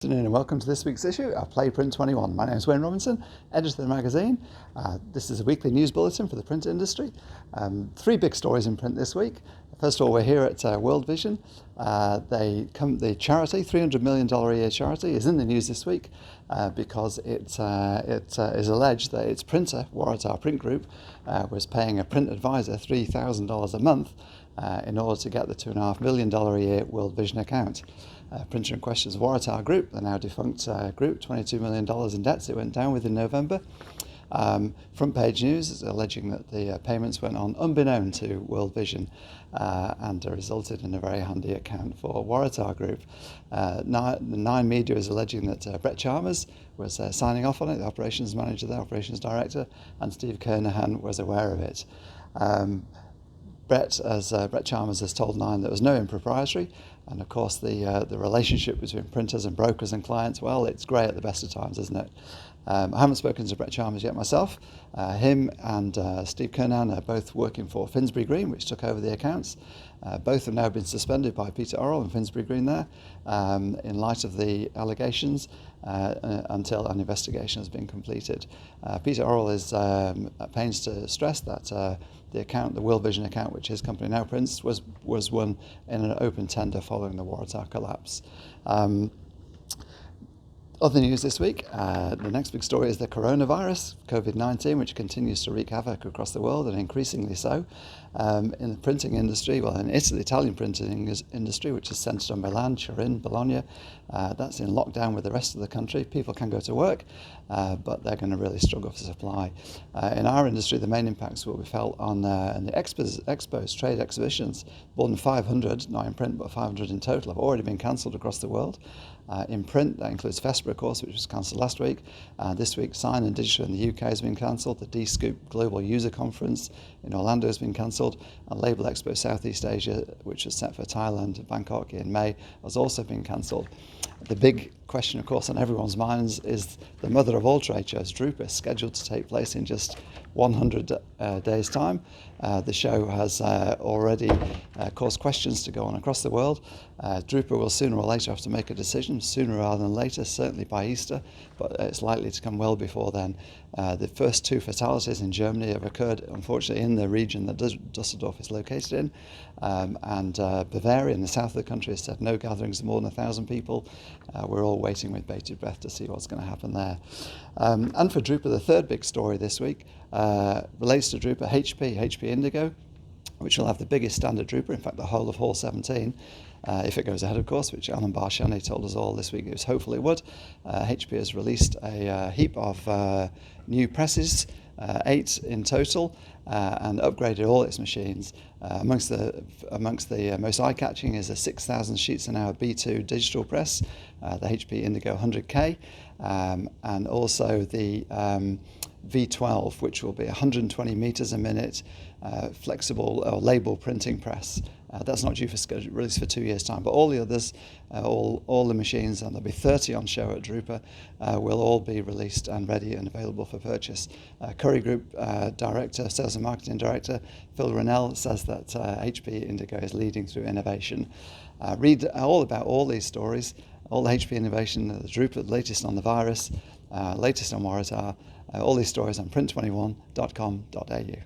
Good afternoon and welcome to this week's issue of Print21. My name is Wayne Robinson, editor of the magazine. This is a weekly news bulletin for the print industry. Three big stories in print this week. First of all, we're here at World Vision. The charity, $300 million a year charity, is in the news this week because it is alleged that its printer, Waratah Print Group, was paying a print advisor $3,000 a month in order to get the $2.5 million a year World Vision account. Printer in question is Waratah Group, the now defunct group, $22 million in debts it went down with in November. Front page news is alleging that the payments went on unbeknown to World Vision and resulted in a very handy account for Waratah Group. Nine Media is alleging that Brett Chalmers was signing off on it, the operations manager, the operations director, and Steve Kernahan was aware of it. Brett Chalmers has told Nine there was no impropriety, and of course the relationship between printers and brokers and clients, well, it's great at the best of times, isn't it? I haven't spoken to Brett Chalmers yet myself. Him and Steve Kernahan are both working for Finsbury Green, which took over the accounts. Both have now been suspended by Peter Orrell and Finsbury Green there in light of the allegations until an investigation has been completed. Peter Orrell is at pains to stress that the World Vision account, which his company now prints, was won in an open tender following the Waratah collapse. Other news this week, the next big story is the coronavirus, COVID-19, which continues to wreak havoc across the world, and increasingly so. In the printing industry, well, in Italy, the Italian printing industry, which is centred on Milan, Turin, Bologna, that's in lockdown with the rest of the country. People can go to work, but they're going to really struggle for supply. In our industry, the main impacts will be felt on the expos, trade exhibitions. More than 500, not in print, but 500 in total, have already been cancelled across the world. In print, that includes FESPA, of course, which was cancelled last week. This week, Sign and Digital in the UK has been cancelled. The D-Scoop Global User Conference in Orlando has been cancelled. And Label Expo Southeast Asia, which was set for Thailand, Bangkok in May, has also been cancelled. The big question, of course, on everyone's minds is the mother of all trade shows, Drupa, scheduled to take place in just 100 days' time. The show has already caused questions to go on across the world. Drupa will sooner or later have to make a decision, sooner rather than later, certainly by Easter, but it's likely to come well before then. The first two fatalities in Germany have occurred, unfortunately, in the region that Dusseldorf is located in, and Bavaria, in the south of the country, has said no gatherings of more than 1,000 people. We're all waiting with bated breath to see what's going to happen there. And for Drupa, the third big story this week relates to Drupa, HP Indigo, which will have the biggest standard Drupa, in fact the whole of Hall 17, if it goes ahead, of course, which Alan Barshani told us all this week it was hopeful it would. HP has released a heap of new presses, 8 in total, and upgraded all its machines. Amongst the most eye-catching is a 6,000 sheets an hour B2 digital press, the HP Indigo 100K, and also the V12, which will be 120 meters a minute flexible or label printing press. That's not due for release for 2 years' time, but all the others, all the machines, and there'll be 30 on show at Drupa, will all be released and ready and available for purchase. Curry Group Director, Sales and Marketing Director, Phil Rennell, says that HP Indigo is leading through innovation. Read all about all these stories, all the HP innovation, the Drupa, the latest on the virus, latest on Waratah, all these stories on print21.com.au.